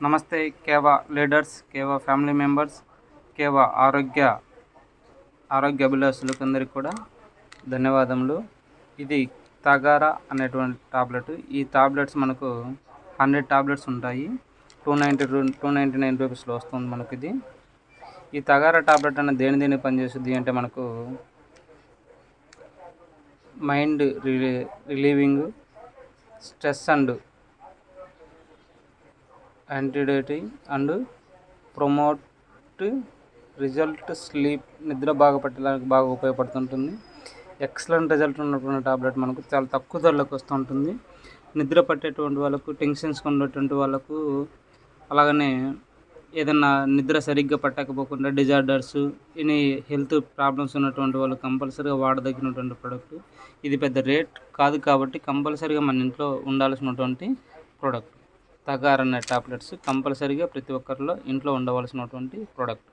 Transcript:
నమస్తే కేవా leaders, కేవా family members, కేవా ఆరోగ్య అభిలాషులకు అందరికీ కూడా ధన్యవాదములు. ఇది తగారా అనేటువంటి టాబ్లెట్. ఈ టాబ్లెట్స్ మనకు 100 టాబ్లెట్స్ ఉంటాయి. 299 రూపీస్లో వస్తుంది మనకి ఇది. ఈ తగారా టాబ్లెట్ అనేది దేని పనిచేస్తుంది అంటే మనకు mind relieving, stress and antidoting and promote result sleep, నిద్ర బాగా పట్టడానికి బాగా ఉపయోగపడుతుంటుంది. ఎక్సలెంట్ రిజల్ట్ ఉన్నటువంటి టాబ్లెట్ మనకు చాలా తక్కువ ధరలోకి వస్తుంటుంది. నిద్ర పట్టేటువంటి వాళ్ళకు, టెన్షన్స్ ఉన్నటువంటి వాళ్ళకు, అలాగనే ఏదన్నా నిద్ర సరిగ్గా పట్టకపోకుండా డిజార్డర్స్, ఎనీ హెల్త్ ప్రాబ్లమ్స్ ఉన్నటువంటి వాళ్ళు కంపల్సరీగా వాడదగినటువంటి ప్రోడక్ట్. ఇది పెద్ద రేట్ కాదు కాబట్టి కంపల్సరీగా మన ఇంట్లో ఉండాల్సినటువంటి ప్రోడక్ట్. తగారా అనే టాబ్లెట్స్ కంపల్సరీగా ప్రతి ఒక్కరిలో ఇంట్లో ఉండవలసినటువంటి ప్రోడక్ట్.